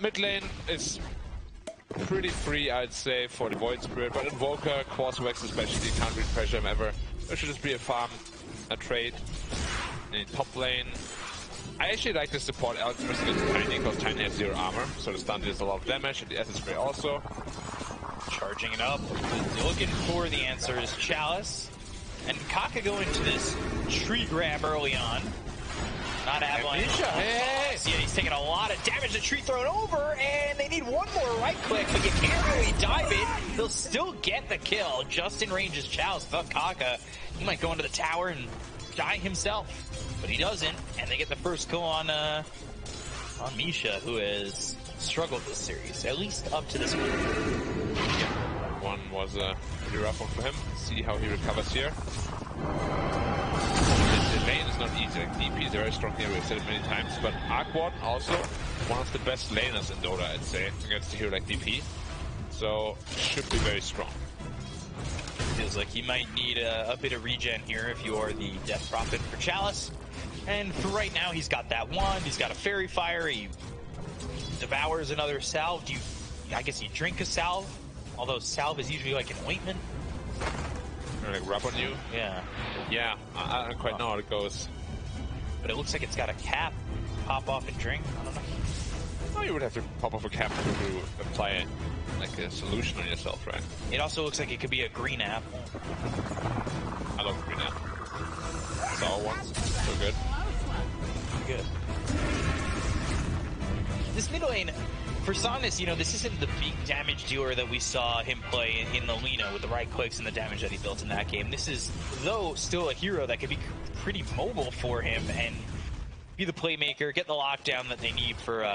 Mid lane is pretty free, I'd say, for the Void Spirit, but Invoker, Quaswex especially, can't really pressure him ever. It should just be a farm, a trade. In top lane, I actually like the support Alchemist against Tiny, because Tiny has 0 armor, so the stun deals a lot of damage, and the Acid Spray also. Charging it up, looking for the answer is Chalice. And Kaka going to this tree grab early on. Not Avalanche. Hey. Yeah, he's taking a lot of damage. The tree thrown over, and they need one more right click, but you can't really dive it. They'll still get the kill. Just in range is Chalice. Thought Kaka, he might go into the tower and die himself, but he doesn't. And they get the first kill on Misha, who has struggled this series, at least up to this point. Yeah, one was a pretty rough one for him. See how he recovers here. The lane is not easy, like DP is very strong here, we've said it many times, but Arc Warden also one of the best laners in Dota, I'd say, against a hero like DP. So, should be very strong. Feels like he might need a bit of regen here if you are the Death Prophet for Chalice. And for right now, he's got that wand, he's got a Fairy Fire, he devours another salve. I guess you drink a salve, although salve is usually like an ointment. Or like rub on you? Yeah. Yeah, I don't quite know how it goes. But it looks like it's got a cap. Pop off and drink. I don't know. Oh, you would have to pop off a cap to apply like a solution on yourself, right? It also looks like it could be a green apple. I love green apple. Saw once. So good. Good. This mid lane, for Saunders, you know, this isn't the big damage dealer that we saw him play in the Lina with the right clicks and the damage that he built in that game. This is, though, still a hero that could be pretty mobile for him and be the playmaker, get the lockdown that they need for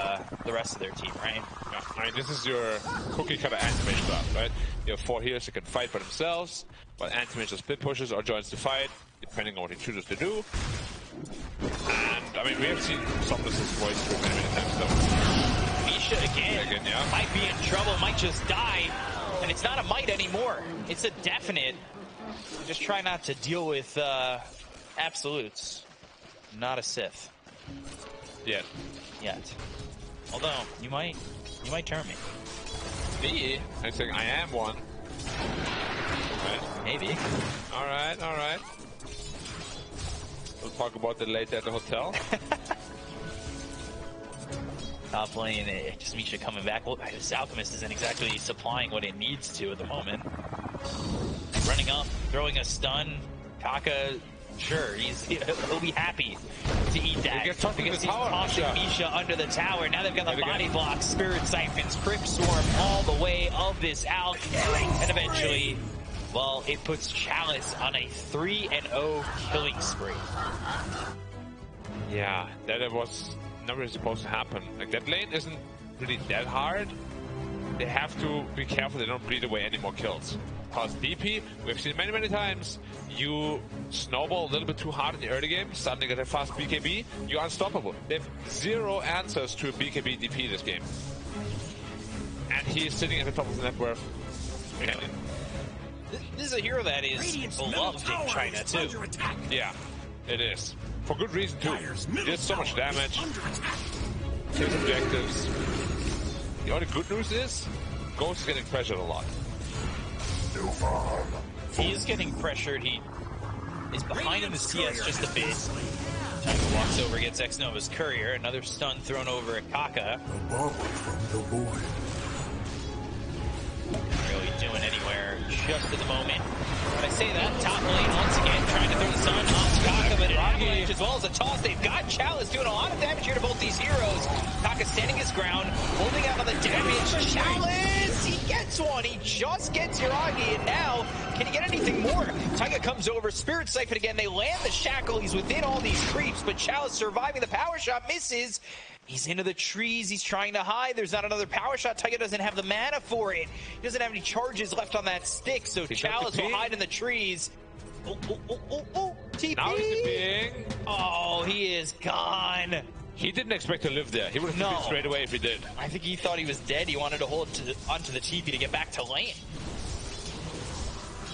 the rest of their team, right? Yeah, I mean, this is your cookie cutter anti-mage class, right? You have 4 heroes that can fight by themselves, but anti-mage just split pushes or joins the fight, depending on what he chooses to do. And, I mean, we have seen some of this voice through many times, though. Misha again yeah. Might be in trouble, might just die, and it's not a might anymore. It's a definite. Just try not to deal with absolutes. Not a Sith. Yet. Although, you might turn me. Me? I think I am one. Right. Maybe. Alright. We'll talk about it later at the hotel. Top lane, just Misha coming back. Well, this Alchemist isn't exactly supplying what it needs to at the moment. Running up, throwing a stun. Kaka, sure, he'll be happy to eat that. Because he's tossing Misha under the tower. Now they've got the body block, Spirit Siphons, Crypt Swarm all the way of this Alch. And eventually, well, it puts Chalice on a 3-0 killing spree. Yeah, that was never supposed to happen. Like, that lane isn't really that hard. They have to be careful they don't bleed away any more kills. Because DP, we've seen many times, you snowball a little bit too hard in the early game, suddenly get a fast BKB, you're unstoppable. They have 0 answers to a BKB DP this game. And he's sitting at the top of the net worth. This is a hero that is beloved in China, too. Yeah, it is. For good reason, too. He did so much damage. Kills objectives. The only good news is, Ghost is getting pressured a lot. He is getting pressured. He is behind in the CS just a bit. Tiger walks over, gets X-Nova's Courier. Another stun thrown over at Kaka. Really doing anywhere just at the moment. When I say that, top lane once again trying to throw the stun on Kaka, but Yuragi as well as a toss. They've got Chalice doing a lot of damage here to both these heroes. Kaka standing his ground, holding out on the damage. Chalice, he gets one. He just gets Yuragi, and now can he get anything more? Taiga comes over, Spirit Siphon again. They land the shackle. He's within all these creeps, but Chalice surviving the power shot, misses. He's into the trees. He's trying to hide. There's not another power shot. Taiga doesn't have the mana for it. He doesn't have any charges left on that stick, so Chalice will hide in the trees. TP. Now he's TPing. Oh, he is gone. He didn't expect to live there. He would have TP'd straight away if he did. I think he thought he was dead. He wanted to hold onto the TP to get back to lane.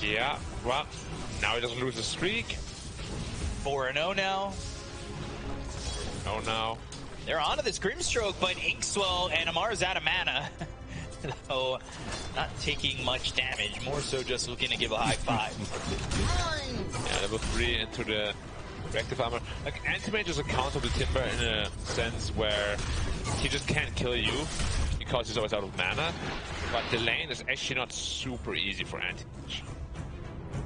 Yeah, well, now he doesn't lose the streak. 4-0 now. Oh no. They're onto this Grimstroke, but Inkswell and Amar's out of mana. So, not taking much damage, more so just looking to give a high five. Yeah, level 3 into the reactive armor. Like, Anti-Mage is a counter to Timber in a sense where he just can't kill you because he's always out of mana. But the lane is actually not super easy for Anti-Mage.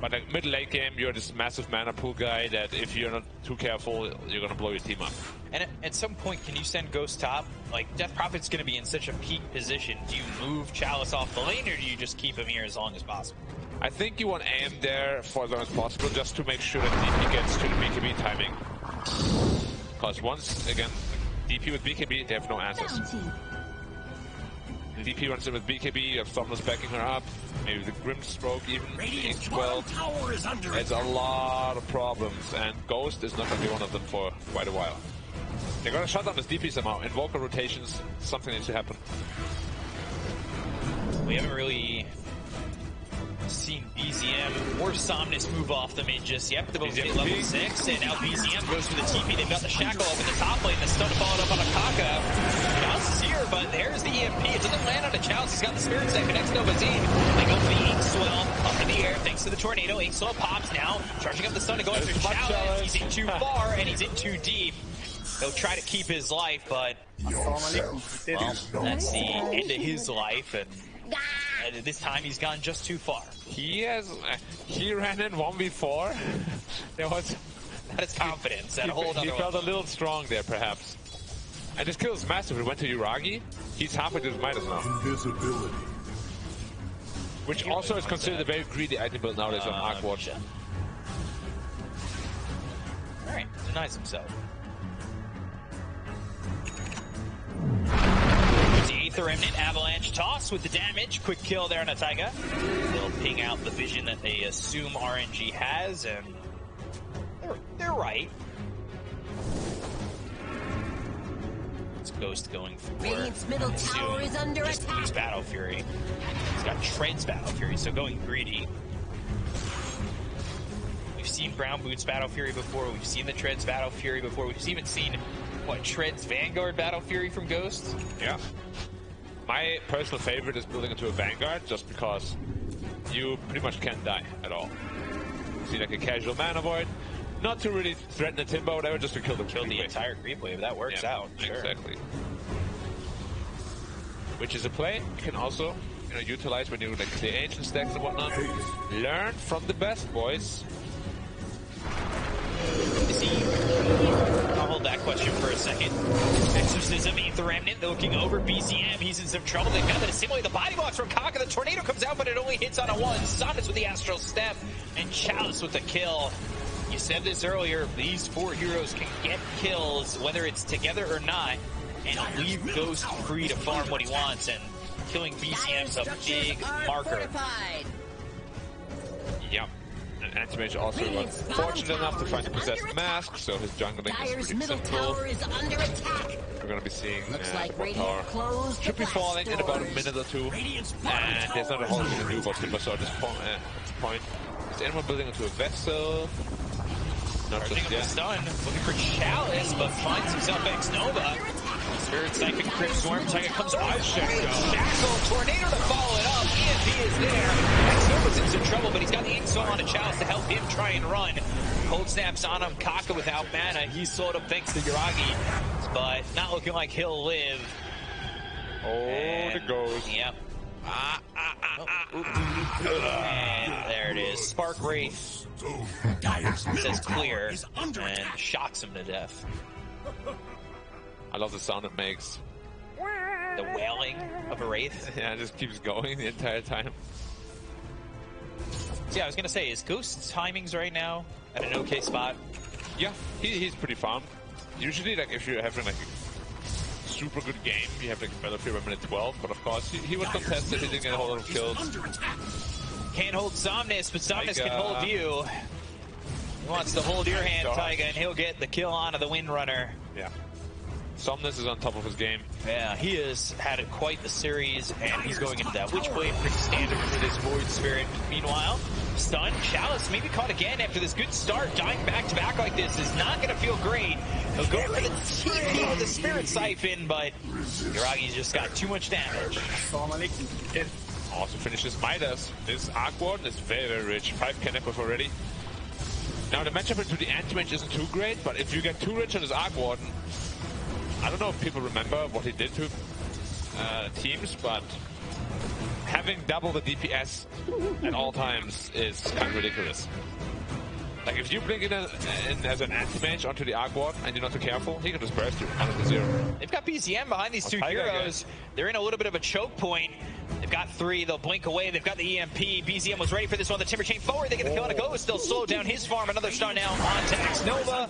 But like mid-late game, you're this massive mana pool guy that if you're not too careful, you're gonna blow your team up. And at some point, can you send Ghost top? Like, Death Prophet's gonna be in such a peak position. Do you move Chalice off the lane, or do you just keep him here as long as possible? I think you want aim there for as long as possible, just to make sure that DP gets to the BKB timing. Because once, again, DP with BKB, they have no answers. DP runs in with BKB, you have Somnus backing her up, maybe the Grimstroke even, Inkswell. It's a lot of problems, and Ghost is not going to be one of them for quite a while. They're going to shut down this DP somehow. Invoker rotations, something needs to happen. We haven't really seen BZM or Somnus move off the mid just yet. They're both hit level 6, and now BZM goes for the TP. They've got the Shackle up in the top lane. The stun followed up on Akaka. Chalice is here, but there's the EMP. It doesn't land on a Chalice. He's got the Spirit Step. Connects to Bazine. They go for the Inkswell up in the air thanks to the tornado. Inkswell pops now, charging up the stun to go after Chalice. He's in too far, and he's in too deep. He'll try to keep his life, but well, that's the end of his life, and this time he's gone just too far. He ran in 1v4. There was not his confidence. That whole he felt a little strong there, perhaps. And this kill is massive. He went to Yuragi. He's halfway to his Midas now. Invisibility. Which also is considered a very greedy item build nowadays on Arcwatch. Alright, denies himself. There's the Aether Remnant, Avalanche toss with the damage. Quick kill there on a Taiga. They'll ping out the vision that they assume RNG has, and they're right. It's Ghost going for Radiant's middle tower is under attack. Boost Battle Fury. He's got Tread's Battle Fury, so going greedy. We've seen Brown Boots Battle Fury before. We've seen the Tread's Battle Fury before. We've even seen what, Tread's Vanguard Battle Fury from Ghost? Yeah. My personal favorite is building into a Vanguard, just because you pretty much can't die at all. You see like a casual mana void, not to really threaten the Timber or whatever, just to kill the entire creep wave. That works out. Sure. Exactly. Which is a play you can also utilize when you like clear ancient stacks and whatnot. Learn from the best, boys. I'll hold that question for a second. Exorcism, Aether Remnant, looking over BZM. He's in some trouble. They've got to assimilate the body blocks from Kaka. The tornado comes out, but it only hits on a one. Somnus with the Astral Step, and Chalice with the kill. You said this earlier, these four heroes can get kills, whether it's together or not, and leave Ghost free to farm what he wants, and killing BZM's a big marker. Yep. And Anti-Mage also was fortunate enough to find the Possessed Mask, so his jungling is pretty simple. We're going to be seeing one tower should be falling in about a minute or two, and there's not a whole lot to do about Timber, so at this point, is anyone building into a vessel? Not just yet. Stun, looking for Chalice, but finds himself X-Nova. Spirit Siphon, Crypt Swarm, Tiger comes out. Shackle, Tornado to follow it up. EMP is there. X-Nova's in some trouble, but he's got the Inkswell on a Chalice to help him try and run. Cold Snap's on him. Kaka without mana. He's slowed up thanks to Yuragi, but not looking like he'll live. Oh, and, the Ghost. Yep. And there it is. Spark Wraith says clear and shocks him to death. I love the sound it makes. The wailing of a Wraith. Yeah, it just keeps going the entire time. So yeah, I was gonna say, is Ghost's timings right now at an okay spot? Yeah, he's pretty farm. Usually, like if you're having like a super good game, you have like a Battle Fury by minute 12, but of course he was contested, he didn't get a whole lot of kills. Can't hold Somnus, but Somnus can hold you. He wants to hold your hand, Taiga, and he'll get the kill onto the Windrunner. Yeah. Somnus is on top of his game. Yeah, he has had quite the series, and he's going into that Witchblade, pretty standard for this Void Spirit. Meanwhile, Stun, Chalice maybe caught again after this good start. Dying back-to-back like this is not going to feel great. He'll go for the TP with the Spirit Siphon, but Yuragi's just got too much damage. It also finishes Midas. This Arc Warden is very, very rich. 5k net worth already. Now the matchup into the anti-mage isn't too great, but if you get too rich on this Arc Warden, I don't know if people remember what he did to teams, but having double the DPS at all times is kind of ridiculous. Like if you blink in as an anti-mage onto the Arc Warden and you're not too careful, he can just burst you 100-0. They've got BZM behind these two heroes. They're in a little bit of a choke point. They've got 3, they'll blink away, they've got the EMP. BZM was ready for this one, the Timber Chain forward, they get the kill on a Ghost, they'll slow down his farm. Another star now onto X-Nova.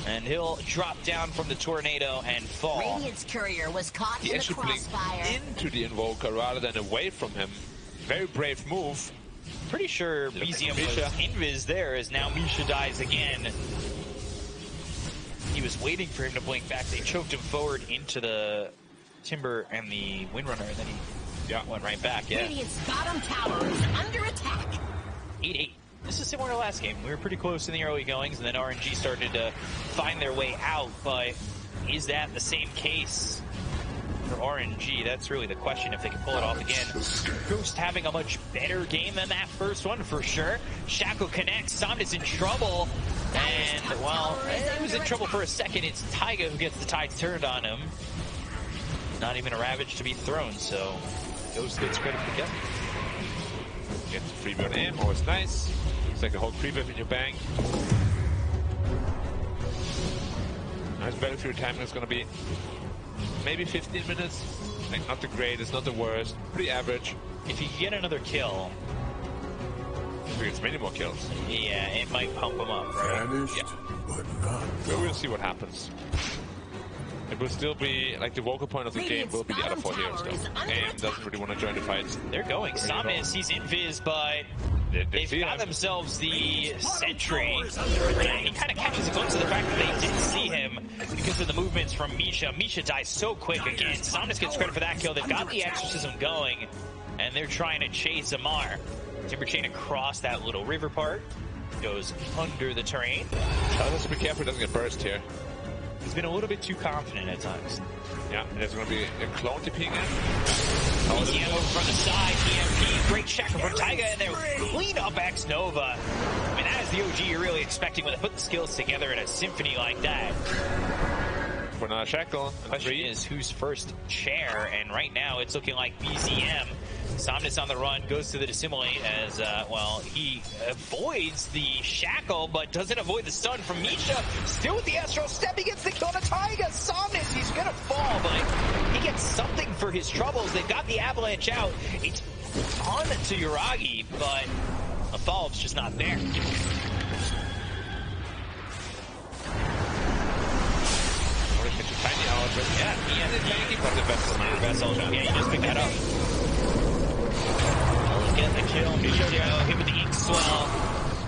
And he'll drop down from the tornado and fall. Radiant's courier was caught He in the actually blinked crossfire. into the Invoker rather than away from him. Very brave move. Pretty sure BZM was invis there, as now Misha dies again. He was waiting for him to blink back. They choked him forward into the Timber and the Windrunner, and then he went right back. Radiant's bottom tower is under attack. 8-8. This is similar to last game. We were pretty close in the early goings, and then RNG started to find their way out, but is that the same case for RNG? That's really the question, if they can pull it off again. Ghost having a much better game than that first one, for sure. Shackle connects, Somnus in trouble, and, well, he was in trouble for a second. It's Taiga who gets the tides turned on him. Not even a Ravage to be thrown, so Ghost gets credit for getting. Gets a freebie on aim, always nice. It's like a whole creep in your bank. Nice battlefield timing is going to be maybe 15 minutes. Like, not the greatest, not the worst. Pretty average. If you get another kill, if he gets many more kills, yeah, it might pump him up, right? Vanished, but not we'll see what happens. It will still be, like, the vocal point of the game will be the other 4 heroes, though. Aim doesn't really want to join the fights. They're going. Samus, he's invis, but they've got themselves the Sentry. He kind of catches a glimpse of the fact that they didn't see him because of the movements from Misha. Misha dies so quick again. Samus gets credit for that kill. They've got the Exorcism going, and they're trying to chase Amar. Timber Chain across that little river part. Goes under the terrain. Let's be careful he doesn't get burst here. He's been a little bit too confident at times. Yeah, there's going to be a clone TPing in. BZM over from the side, EMP, great shackle from Taiga, and they'll clean up X-Nova. I mean, that is the OG you're really expecting when they put the skills together in a symphony like that. For another shackle. The question is, who's first chair? And right now, it's looking like BZM. Somnus on the run, goes to the Dissimulate as, well, he avoids the shackle, but doesn't avoid the stun from Misha. Still with the Astral Step, he gets the kill on a Taiga. Somnus, he's gonna fall, but he gets something for his troubles. They've got the Avalanche out. It's on to Yuragi, but the follow-up's just not there. Tiny out, but yeah, he has a tanky, but the vessel. Yeah, you just pick that up. Get the kill, Misha hit with the Ink Swell,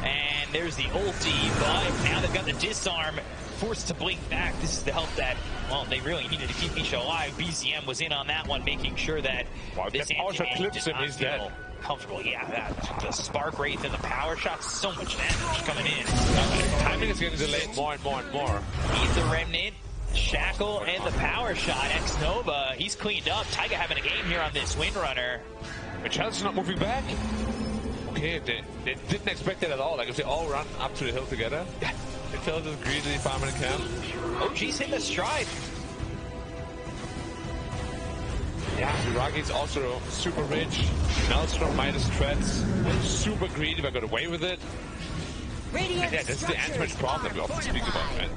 and there's the ulti, but now they've got the disarm, forced to blink back. This is the help that, well, they really needed to keep Misha alive. BZM was in on that one, making sure that this anti-mage did not feel comfortable. Yeah, the Spark Wraith and the power shots, so much damage coming in. Timing is getting delayed more and more and more. He's the Remnant. Shackle and the power shot. X-Nova, he's cleaned up. Taiga having a game here on this Windrunner. But Chelsea not moving back. Okay, they didn't expect it at all. Like if they all run up to the hill together, they felt this greedy farming camp. OG's hitting a stride. Yeah, Yuragi's also super rich. Maelstrom minus threats. Super greedy, but got away with it. And yeah, that's the anti-mage problem we often speak about, right?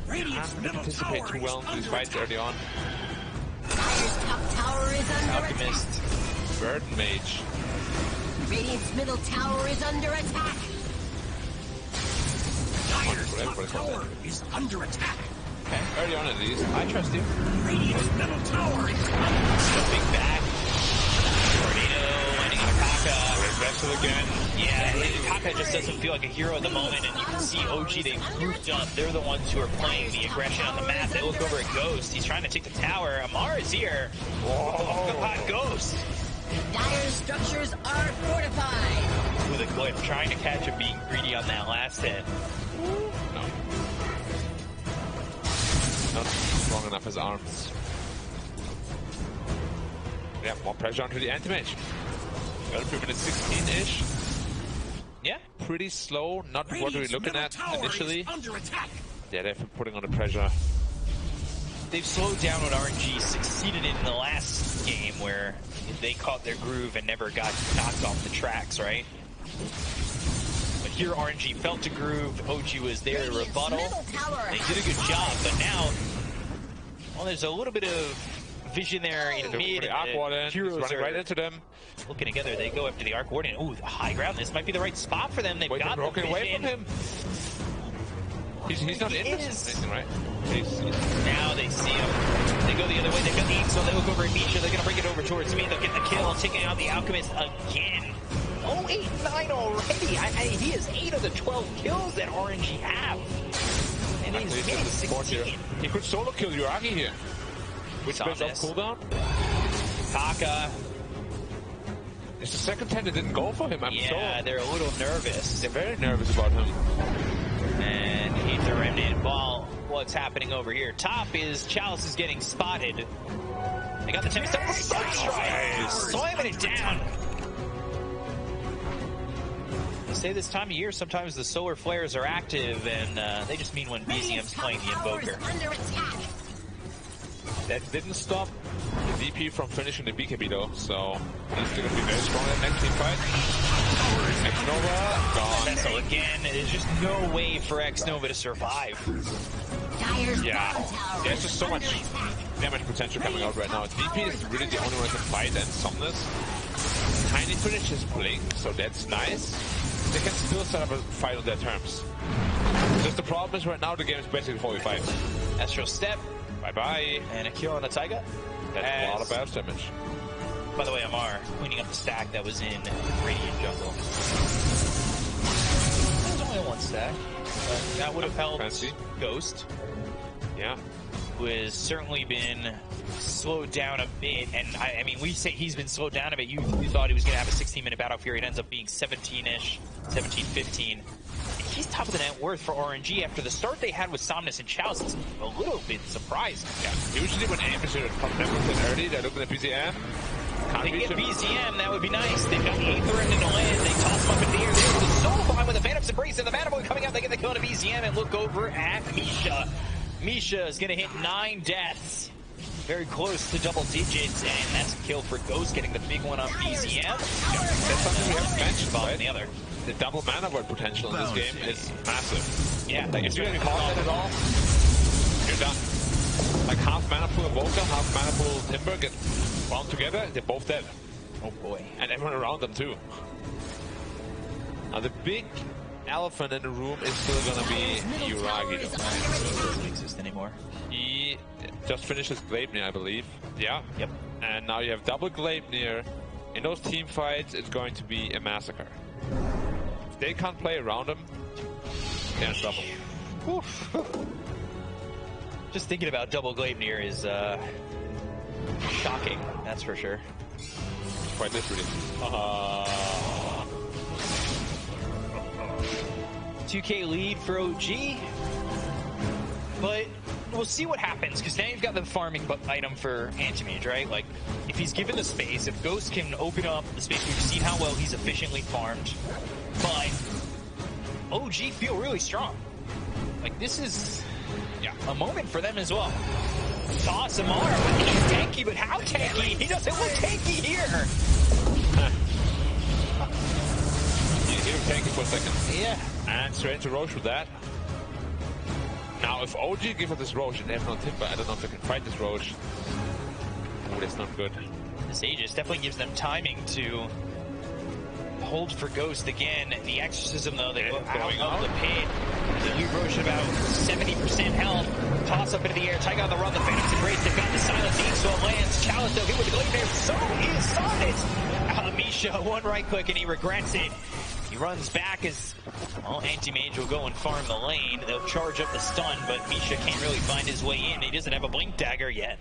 Can't anticipate too well in these fights early on. Dire's top tower is under Alchemist. attack. Burden Mage. Radiant's middle tower is under attack. Dire's tower is under attack. Okay, early on at least. I trust you. Radiant's middle tower is Jumping back. Tornado landing on Kaka. Vessel again. Yeah, Kaka just doesn't feel like a hero at the moment, and you can see OG, they've grouped up. They're the ones who are playing the aggression on the map. They look over at Ghost. He's trying to take the tower. Amar is here. Whoa, God, Ghost. Dire structures are fortified. With a glyph, trying to catch him being greedy on that last hit. No. not strong enough his arms. Yeah, more pressure onto the anti-mage. Got a minute 16-ish. Yeah. Pretty slow, not what we were looking at initially. Under attack. Yeah, they're putting on the pressure. They've slowed down what RNG succeeded in the last game where they caught their groove and never got knocked off the tracks, right? But here RNG felt a groove, OG was there to rebuttal. They did a good job, but now, well, there's a little bit of vision there in mid. The Arc Warden, he's running right into them. Looking together, they go after the Arc Warden. Ooh, the high ground, this might be the right spot for them. They've got the vision. Away from him. He's not in this, right? Now they see him. They go the other way. They've got the 8, so they look over at Misha. They're going to bring it over towards me. They'll get the kill, taking out the Alchemist again. Oh, 8-9 already. He has 8 of the 12 kills that RNG have. And he's made 16. He could solo kill Yuragi here. Which builds up cooldown. Taka. It's the second time they didn't go for him. Yeah, they're a little nervous. They're very nervous about him. And he's a remnant. While what's happening over here, top is Chalice is getting spotted. They got the 10 step Sunstrike, slamming it down. They say this time of year sometimes the solar flares are active, and they just mean when BZM's playing the Invoker. That didn't stop the DP from finishing the BKB though, so he's still going to be very strong in the next team fight. X-Nova, gone. So again, there's just no way for X-Nova to survive. Yeah, there's just so much damage potential coming out right now. DP is really the only one that can fight and summon this. Tiny finish his blink, so that's nice. They can still set up a fight on their terms. Just the problem is right now the game is basically 45. Astral Step. Bye-bye. And a kill on the Taiga. That's a lot of bad damage. By the way, Amar cleaning up the stack that was in Radiant Jungle. There's only one stack. But that would have helped Fancy. Ghost. Yeah. Who has certainly been slowed down a bit. And I mean, we say he's been slowed down a bit. You thought he was going to have a 16-minute battle fury. It ends up being 17-ish, 17, 15. He's top of the net worth for RNG after the start they had with Somnus and Chalice. It's a little bit surprising. Yeah, usually when aim is come down early, they're looking at BZM. They can get BZM, that would be nice. They've got the 8th Remnant in the land. They toss him up in the air. They're able to solo behind with the Phantom's Embrace and the Mana Boy coming out. They get the kill to BZM and look over at Misha. Misha is going to hit 9 deaths. Very close to double digits, and that's a kill for Ghost, getting the big one on BZM. Yeah, that's something we haven't mentioned, right? The other. The double mana void potential in this game is massive. Yeah, like if you get caught that at all, you're done. Like half mana pool Invoker, half mana pool Timber get bound together, they're both dead. Oh boy. And everyone around them too. Now the big elephant in the room is still gonna be Yuragi though. He doesn't exist anymore. He just finished his Gleipnir, I believe. Yeah. Yep. And now you have double Gleipnir. In those team fights, it's going to be a massacre. If they can't play around him, can't stop him. Just thinking about double Gleipnir is shocking, that's for sure. Quite literally. 2K lead for OG. But we'll see what happens, because now you've got the farming item for Anti-Mage, right? Like, if he's given the space, if Ghost can open up the space, we've seen how well he's efficiently farmed. But OG feel really strong. Like, this is a moment for them as well. Toss Amar, he's tanky, but how tanky? He doesn't look tanky here. You hear him tanky for a second. Yeah. And straight into Roche with that. Now, if OG give up this Roche and they have no Timber, I don't know if they can fight this Roche. Oh, that's not good. This Aegis definitely gives them timing to hold for Ghost again. The Exorcism, though, they go out of the pit. The lead Roche at about 70% health. Toss up into the air. Taiga on the run. The Phantom's Embrace. They've got the Silence. So lands. Chalice, though, hit with the Gleipnir. So is Sonnet. Misha, one right click, and he regrets it. He runs back as, well, Anti-Mage will go and farm the lane. They'll charge up the stun, but Misha can't really find his way in. He doesn't have a Blink Dagger yet.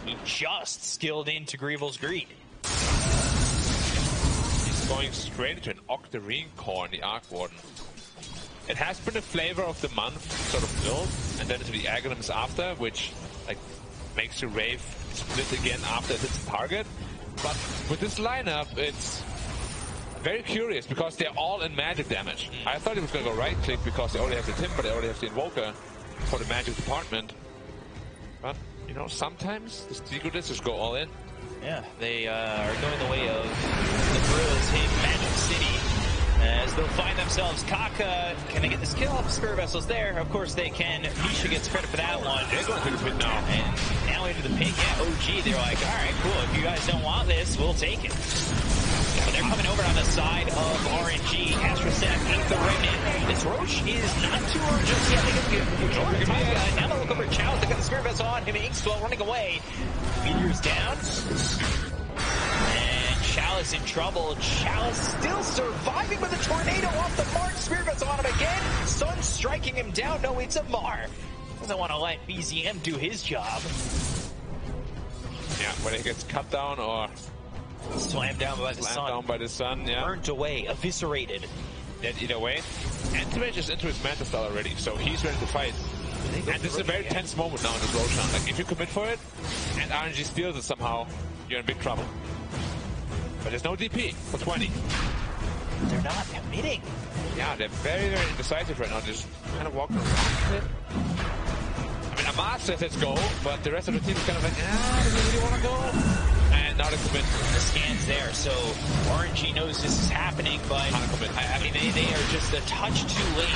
He just skilled into Grievel's Greed. He's going straight into an Octarine core in the Arc Warden. It has been a flavor of the month sort of build, and then into the Aghanims after, which like makes the Wraith split again after it hits the target. But with this lineup, it's very curious because they're all in magic damage. I thought it was going to go right click because they already have the Timber, they already have the Invoker for the magic department. But, you know, sometimes the secretists just go all in. Yeah, they are going the way of the Brills hit Magic City. As they'll find themselves, Kaka, can they get this kill? Spirit Vessel's there. Of course they can. Misha gets credit for that one. They're going to the pit now. And now into the pit. Yeah, OG, they're like, all right, cool. If you guys don't want this, we'll take it. But they're coming over on the side of RNG. Astroseth ain't the remnant. This Roche is not too early just yet. They get control of Tiger. Now they look over at Chalice. They got the Spirit Vessel on him and Inkswell running away. Meteor's down. And Chalice in trouble. Chalice still surviving with a tornado off the mark. Spirit Vessel on him again. Sun striking him down. No, it's a Mar. Doesn't want to let BZM do his job. Yeah, when he gets cut down or slammed down by the sun. Yeah. Burnt away, eviscerated. Dead either way. Antimage is into his Manta style already, so he's ready to fight. And this is a very tense moment now in this Roshan. Like, if you commit for it, and RNG steals it somehow, you're in big trouble. But there's no DP for 20. They're not committing. Yeah, they're very, very indecisive right now. They're just kind of walking around it. I mean, Amar says let's go, but the rest of the team is kind of like, do we really want to go? And now they commit. The scan's there, so RNG knows this is happening, but I mean, they are just a touch too late.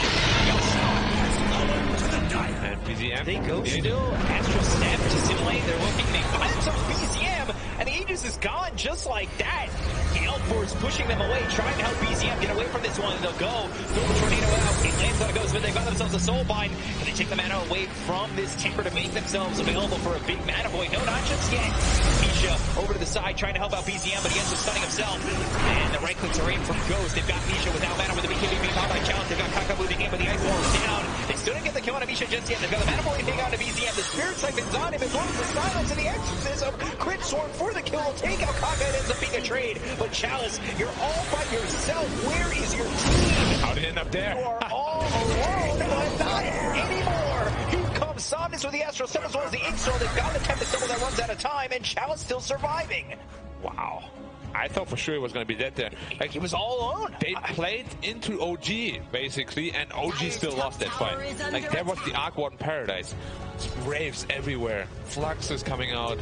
And BZM. They go still. Astro Snap to simulate. They're looking. They find themselves BZM, and the Aegis is gone just like that. Gale Force pushing them away, trying to help BZM get away from this one. They'll go. Throw the tornado out. It lands on a ghost, but they've got themselves a soul bind. Can they take the mana away from this Timber to make themselves available for a big mana void? No, not just yet. Misha over to the side, trying to help out BZM, but he ends up stunning himself. And the right clicks are aimed from Ghost. They've got Misha without mana with the BKB being caught by Challenge. They've got Kaka moving in, but the ice wall is down. They still didn't get the kill on Misha just yet. They've got the mana void thing on to BZM. The Spirit Siphon's on him, as well as the silence and the exorcism. Crit Swarm for the kill will take out Kaka. It ends up being a trade. But Chalice, you're all by yourself. Where is your team? How did it end up there? You are all alone, but not anymore. Here comes Somnus with the Astro Step as well as the Inkswell. They've got the Tempest Double that runs out of time, and Chalice still surviving. Wow. I thought for sure he was going to be dead there. Like, he was all alone. They played into OG, basically, and OG still lost that fight. Like, that was the Arc Warden Paradise. Raves everywhere. Flux is coming out.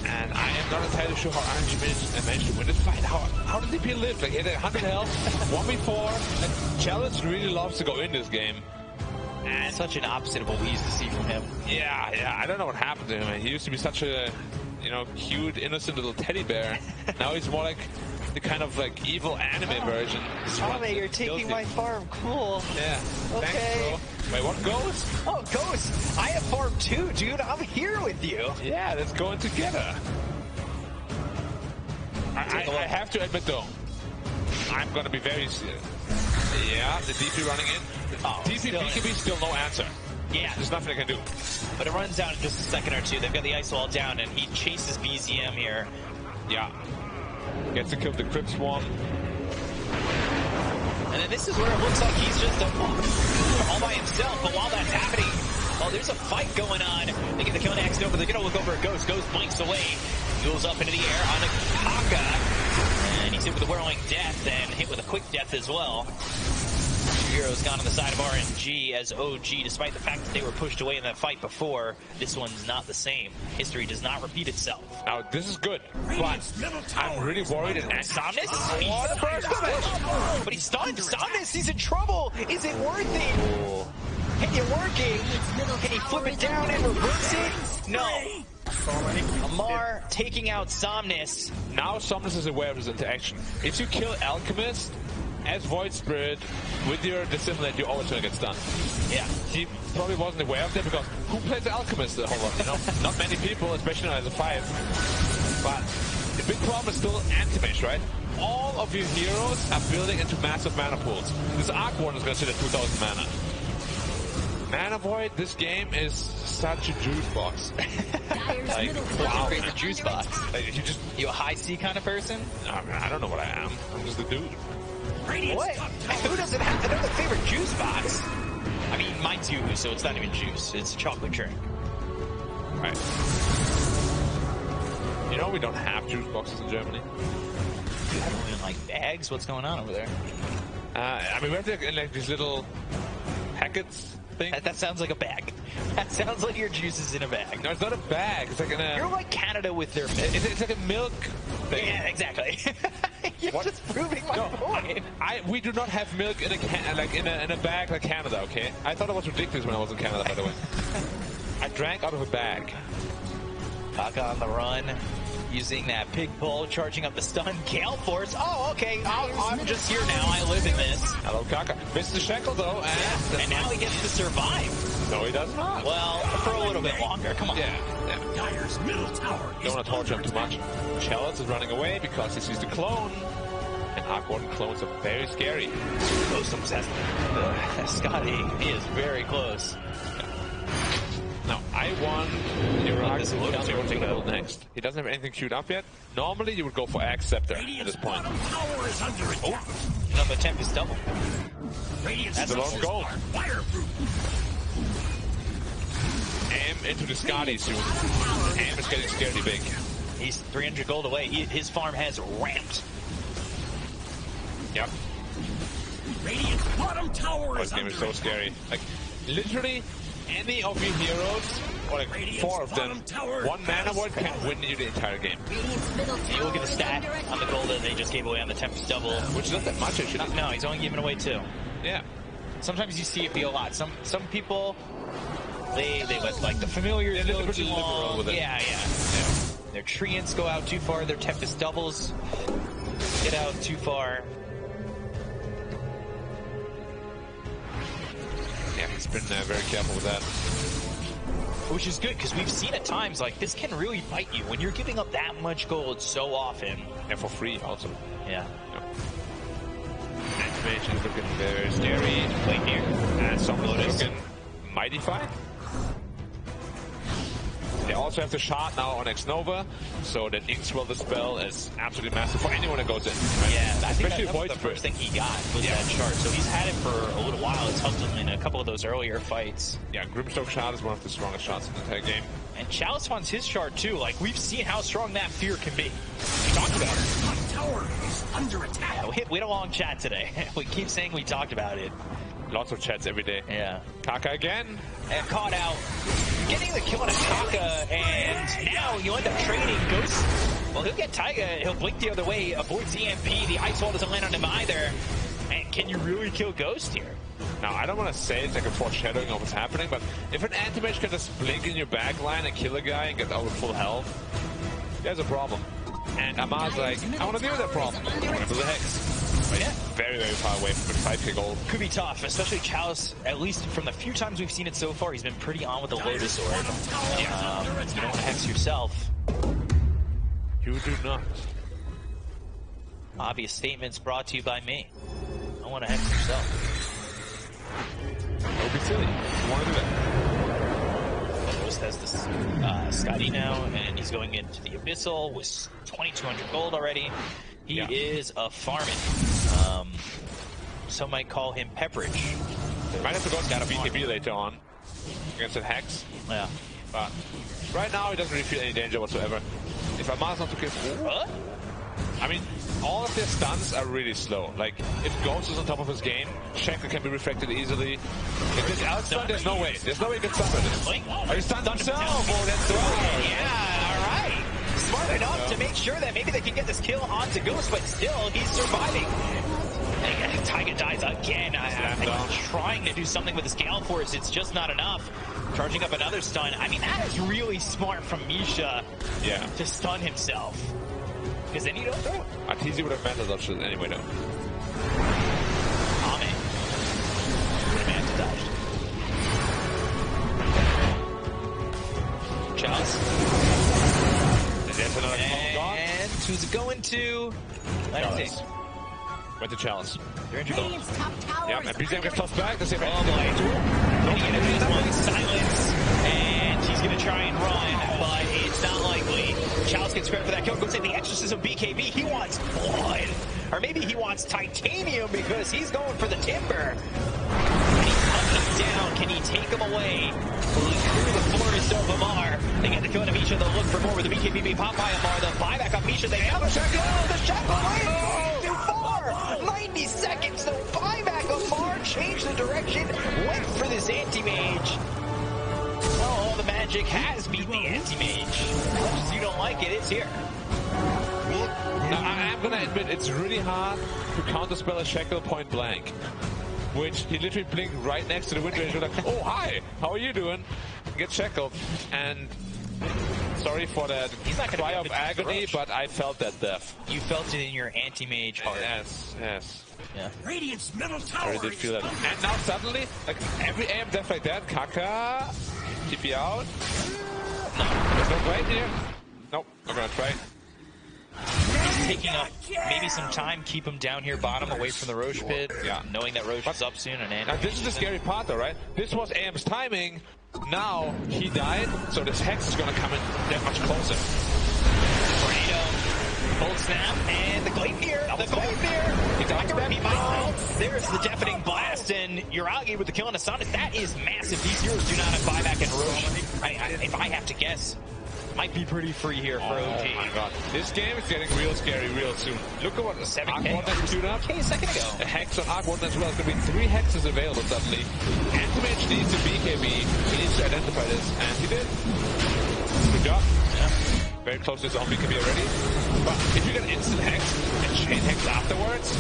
And I am not entirely sure how RNG managed to win this fight. How did DP live? Like, he had 100 health, 1v4. And Challenge really loves to go in this game. And such an opposite of what we used to see from him. Yeah. I don't know what happened to him. He used to be such a, cute, innocent little teddy bear. Now he's more like the kind of like evil anime version. Tommy, you're taking my farm. Cool. Yeah. Okay. Thanks, bro. Wait, what? Ghost? Oh, Ghost. I have farm too, dude. I'm here with you. Yeah, let's go in together. I have to admit though, I'm gonna be very serious. Yeah, the DP running in. DP BKB still no answer. Yeah. There's nothing I can do. But it runs down in just a second or two. They've got the ice wall down, and he chases BZM here. Yeah. Gets to kill the Crypt Swarm. And then this is where it looks like he's just all by himself. But while that's happening, there's a fight going on. They get the kill next over. They're going to look over at Ghost. Ghost blinks away. Goes up into the air on a Kaka. And he's hit with a whirling death and hit with a quick death as well. Heroes gone on the side of RNG as OG, despite the fact that they were pushed away in that fight before. This one's not the same. History does not repeat itself. Now, this is good, but I'm really worried. And Somnus? But he's stunned. Somnus, he's in trouble. Is it worth it? Can you work it? Can he flip it down and reverse it? No. Amar taking out Somnus. Now Somnus is aware of his interaction. If you kill Alchemist as Void Spirit with your Dissimulate, you're always going to get stunned. Yeah. He probably wasn't aware of that because who plays the Alchemist the whole lot, Not many people, especially not as a 5. But the big problem is still anti-mage, right? All of your heroes are building into massive mana pools. This Arc Warden is going to sit at 2,000 mana. Mana Void, this game is such a juice box. Wow. Crazy juice box. Like, you a high C kind of person? I don't know what I am. I'm just a dude. Radiant's What? top tower Who doesn't have another favorite juice box? I mean, mine's you, so it's not even juice. It's a chocolate drink. Right. You know we don't have juice boxes in Germany. You don't even like bags? What's going on over there? I mean, we have in like these little packets thing. That sounds like a bag. That sounds like your juice is in a bag. No, it's not a bag. It's like in a. You're like Canada with their milk. It's like a milk thing. Yeah, exactly. You're What? just proving my point. We do not have milk in a bag like Canada. Okay, I thought it was ridiculous when I was in Canada. By the way, I drank out of a bag. Kaka on the run, using that pig pull, charging up the stun. Gale Force. Oh, okay. I'm just here now. I live in this. Hello, Kaka. Missed the shackle though, And now he gets to survive. no, he does not. Well, for a little bit longer. Come on. Yeah. Dire's middle tower is Don't want to torture him too much. under Chalice is running away because he sees the clone. And Arc Warden clones are very scary. Close obsessed. Scotty, he is very close. Now, I want This is Yuragi what to I'm take the doing. build next. He doesn't have anything queued up yet. Normally, you would go for Axe Scepter at Radiant's this point. bottom tower is under attack. Another Tempest double. Radiant's That's a long structures goal. are fireproof. Am into the Scotty soon. Am is getting scaredy big. He's 300 gold away. His farm has ramped. Yep. Radiant's bottom tower This is game under is so attack. scary. Like, literally, any of your heroes, or like Radiant's 4 of them, bottom tower one mana has ward can win you the entire game. Radiant's middle You look at the tower is stat under on the attack. gold that they just gave away on the Tempest double. Which is not that much, actually. No, he's only giving away 2. Yeah. Sometimes you see it be a lot. Some people, they let like the familiars They're go pretty too liberal long. with it. Yeah. Their treants go out too far. Their Tempest doubles get out too far. Yeah, he's been very careful with that. Which is good, because we've seen at times, like, this can really bite you when you're giving up that much gold so often. And for free, also. Yeah. Animation is looking very scary. Wait here. And some Lotus. looking mighty fine. They also have the shot now on X-Nova, so that Inkswell the spell is absolutely massive for anyone that goes in. Right? Yeah, I think Especially that was Void the first Spirit. thing he got was that chart. So he's had it for a little while. It's helped him in a couple of those earlier fights. Yeah, Grimstroke shot is one of the strongest shots in the entire game. And Chalice wants his shard too. Like, we've seen how strong that fear can be. We talked about it. Top tower is under attack. Yeah, we had a long chat today. We keep saying we talked about it. Lots of chats every day. Yeah. Kaka again. And caught out. Getting the kill on a Taka, and now you end up trading Ghost. Well, he'll get Taiga, he'll blink the other way, avoids the EMP, the Ice Wall doesn't land on him either. And can you really kill Ghost here? Now, I don't want to say it's like a foreshadowing of what's happening, but if an anti-mage can just blink in your back line and kill a guy and get out with full health, there's a problem. And Amar's like, I want to deal with that problem. I want to build a Hex. But yeah, very, very far away from the 5k gold. Could be tough, especially Chalice, at least from the few times we've seen it so far, he's been pretty on with the Lotus Orb. You don't want to hex yourself. You do not. Obvious statements brought to you by me. You don't want to hex yourself. Don't be silly. You want to do that. Ghost has this Scotty now, and he's going into the Abyssal with 2,200 gold already. He is a farming. Some might call him Pepperidge. Might have to go down a BKB later on against that Hex. Yeah. But right now, he doesn't really feel any danger whatsoever. If Amar's not to kill... What? I mean, all of their stuns are really slow. Like, if Ghost is on top of his game, Shackle can be reflected easily. If there's outstun, there's no way. There's no way he can stun this. Are you stunned himself? Oh, that's right. Yeah, alright. Smart enough to make sure that maybe they can get this kill onto Ghost, but still, he's surviving. And Taiga dies again. I'm trying to do something with his Gale Force. It's just not enough. Charging up another stun. I mean, that is really smart from Misha to stun himself. Because then you don't throw it. Arteezy would have Manta dodged it anyway, though. Amen. Would have Manta dodged. Chalice. And there's another clone gone. And who's it going to? Let me see. With the chalice. Radiant's top tower Yeah, is and BZM under gets tossed back. Let's see if Oh boy. One silence, and he's gonna try and run, but it's not likely. Chalice gets credit for that kill. Goes in the exorcism BKB. He wants blood. Or maybe he wants titanium because he's going for the timber. Can he cut him down? Can he take him away? Through the forest of Amar. They get the kill on Misha. They'll look for more with the BKB being popped by Amar. The buyback on Misha. They have a shackle. The shackle wins. Too far. 90 seconds. The buyback of Amar changed the direction. Went for this anti-mage. Oh, the magic has beat the anti-mage. You don't like it, it's here. Now, I am gonna admit it's really hard to counterspell a shackle point blank. Which he literally blinked right next to the window and you're like, oh hi, how are you doing? Get shackled. And sorry for that cry of agony, but I felt that death. You felt it in your anti-mage heart. Yes, yes. Yeah. Radiant's middle I tower really did feel that. And now suddenly, like every AM death like that, Kaka, TP out. There's no play here. Nope, I'm gonna try. Taking up maybe some time, keep him down here bottom away from the Roche pit. Yeah. Knowing that Roche is up soon. And now this is the scary part though, right? This was AM's timing. Now he died, so this Hex is gonna come in that much closer. Tornado, cold snap, and the Gleipnir. The Gleipnir. He died to repeat myself. There's the deafening blast, and Yuragi with the kill on Asana. That is massive. These heroes do not have buyback in Roche. If I have to guess, might be pretty free here for OG. Oh my god. This game is getting real scary real soon. Look at what the 7K. Arc Warden has queued up. A second ago. A Hex on Arc Warden as well. It's going to be 3 Hexes available suddenly. Anti-Mage needs a BKB. He needs to identify this. And he did. Good job. Yeah. Very close to his own BKB already. But if you get instant Hex and chain Hex afterwards,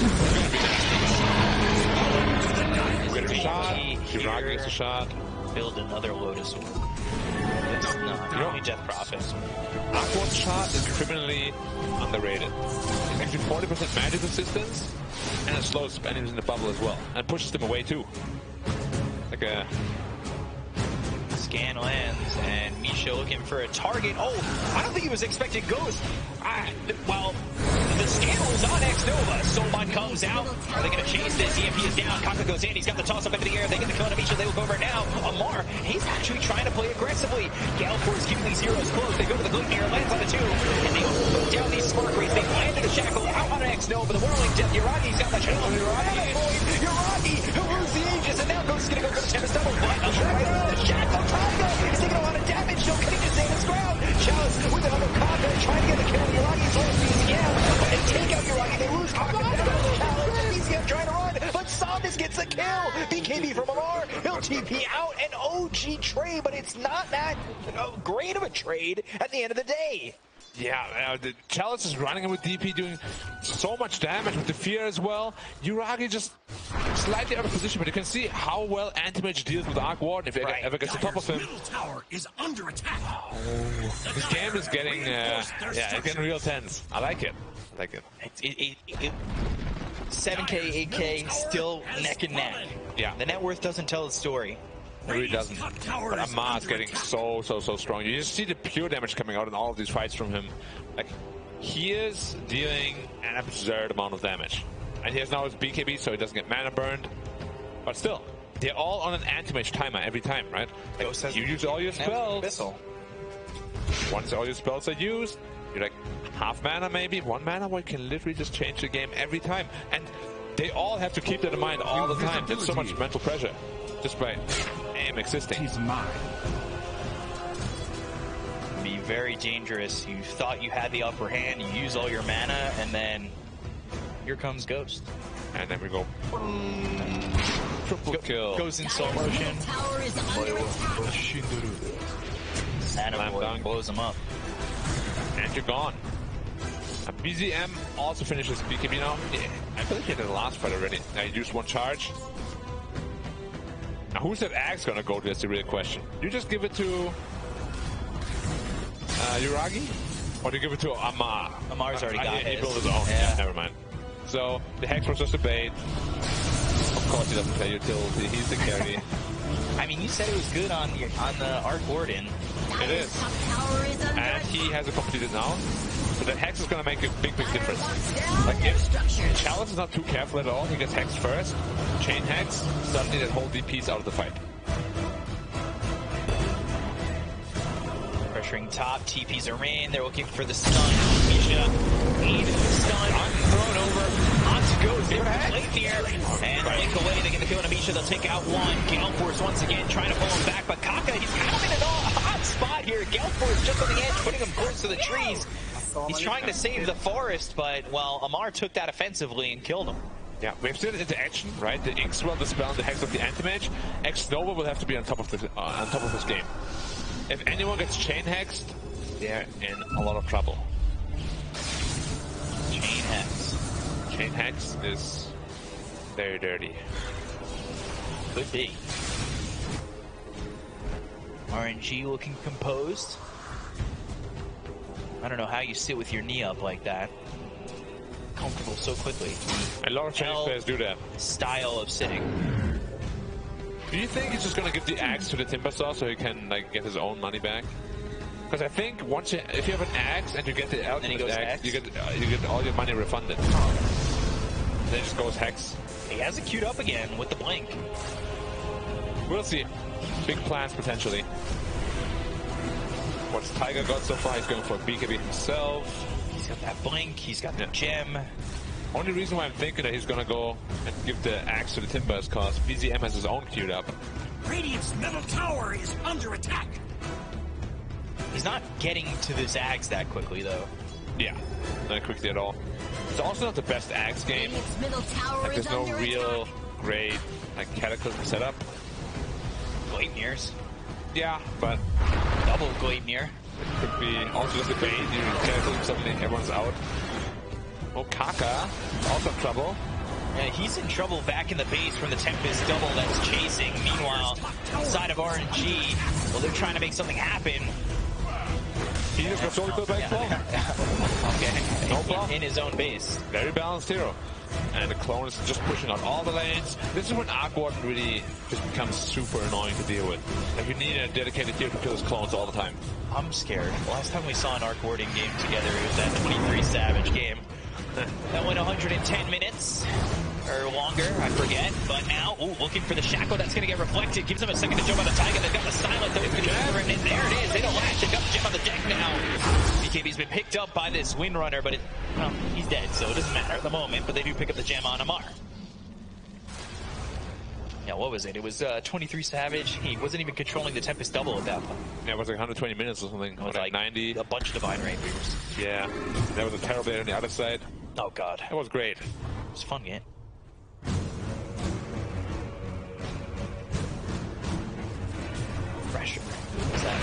it's going to be nasty. You get a shot. Yuragi gets a shot. Build another Lotus Orb. It's not only Death Prophet. Arc Warden shot is criminally underrated. It gives you 40% magic resistance, and it slows enemies in the bubble as well, and pushes them away too. Like a Scan lands, and Misha looking for a target. Oh, I don't think he was expecting Ghost. Well, the scan was on X-Nova. Soulbond comes out. Are they going to chase this? EMP is down. Kaka goes in. He's got the toss-up into the air. They get the kill on Misha. They look over now. Amar, he's actually trying to play aggressively. Galeforce keeping these heroes close. They go to the Gleipnir, lands on the 2, and they put down these spark rays. They landed a shackle out on X-Nova. The Whirling Death. Yuragi's got the challenge. Yuragi, who loses the Aegis, and now Ghost is going to go for the Tempest double. But the shackle Tiger is taking a lot of damage. No getting to stand his ground. Chalice with another combat, trying to get the kill on Yuragi's lost BZM. But they take out Yuragi. They lose combat. Chalice, BZM trying to run, but Saunders gets the kill. BKB from Amar. He'll TP out an OG trade, but it's not that great of a trade at the end of the day. Yeah, the Chalice is running him with DP, doing so much damage with the Fear as well. Yuragi just slightly out of position, but you can see how well Anti-Mage deals with Arc Warden if he ever gets on top of him. Middle tower is under attack. Oh, this game is getting, it's getting real tense. I like it. I like it. 7K, 8K, still neck and neck. Yeah. The net worth doesn't tell the story. It really doesn't. But Amar's getting so strong. You just see the pure damage coming out in all of these fights from him. Like, he is dealing an absurd amount of damage. And he has now his BKB, so he doesn't get mana burned. But still, they're all on an anti-mage timer every time, right? Like, you use all your spells. Once all your spells are used, you're like half mana maybe, 1 mana, where you can literally just change the game every time. And they all have to keep that in mind all the time. There's so much mental pressure just by aim existing. He's mine. Be very dangerous. You thought you had the upper hand, you use all your mana, and then here comes Ghost. And then we go triple kill. Goes in slow motion. Tower is under attack. Mana blows him up. And you're gone. BZM also finishes BKB now. Yeah, I believe he did the last fight already. Now he used 1 charge. Now who's that axe gonna go to? That's the real question. You just give it to Yuragi? Or do you give it to Amar? Amar's already got He his. built his own. Yeah, never mind. So the Hex was just a bait. Of course he doesn't play utility. He's the carry. I mean, you said it was good on the Arc Warden. It is. And he has it completed now. So that Hex is going to make a big difference. Like if Chalice is not too careful at all, he gets Hexed first, Chain Hex, suddenly that whole DP's out of the fight. Pressuring top, TPs are in, they're looking for the stun. Misha, aided the stun, thrown over, onto goes, they're late here, and blink away, they get the kill on Misha, they'll take out one. Gale Force once again trying to pull him back, but Kaka, he's kind of in an hot spot here. Gale Force just on the edge, putting him close to the trees. He's trying to save the forest, but, well, Amar took that offensively and killed him. Yeah, we've seen it into action, right? The Inkswell, the spell, and the Hex of the Anti-Mage. X-Nova will have to be on top of this game. If anyone gets chain hexed, they're in a lot of trouble. Chain hex. Chain hex is very dirty. Could be. RNG looking composed. I don't know how you sit with your knee up like that. Comfortable so quickly. A lot of Chinese players do that. Style of sitting. Do you think he's just gonna give the axe to the Timbersaw so he can like get his own money back? Because I think once if you have an axe and you get the ultimate axe, you get all your money refunded. Then it just goes Hex. He has it queued up again with the blink. We'll see. Big plans potentially. What's Tiger got so far? He's going for a BKB himself. He's got that blink. He's got the gem. Only reason why I'm thinking that he's gonna go and give the axe to the Timber is because BZM has his own queued up. Radiant's middle tower is under attack. He's not getting to this axe that quickly, though. Yeah, not quickly at all. It's also not the best axe game. Like, there's no real great like Cataclysm setup. Gleipnir's. Yeah, but double Gleipnir. It could be also just a bait. You Cataclysm, suddenly everyone's out. Oh, Kaka, also in trouble. Yeah, he's in trouble back in the base from the Tempest double that's chasing. Meanwhile, outside of RNG, well, they're trying to make something happen. He just got solely back clone. Okay. No problem. In his own base. Very balanced hero. And the clone is just pushing out all the lanes. This is when Arc Warden really just becomes super annoying to deal with. Like, you need a dedicated hero to kill his clones all the time. I'm scared. Last time we saw an Arc Warden game together, it was that 23 Savage game. That went 110 minutes. Or longer, I forget. But now, looking for the Shackle that's going to get reflected. Gives him a second to jump on the Tiger. They've got the Silent. There it is. They don't latch. They've got the gem on the deck now. BKB's been picked up by this Windrunner, but well, he's dead, so it doesn't matter at the moment. But they do pick up the gem on Amar. Yeah, what was it? It was 23 Savage. He wasn't even controlling the Tempest double at that point. Yeah, it was like 120 minutes or something. It was like 90. A bunch of Divine Rapiers. Yeah, there was a terrible on the other side. Oh, God. It was great. It was a fun game. Pressure. What's that?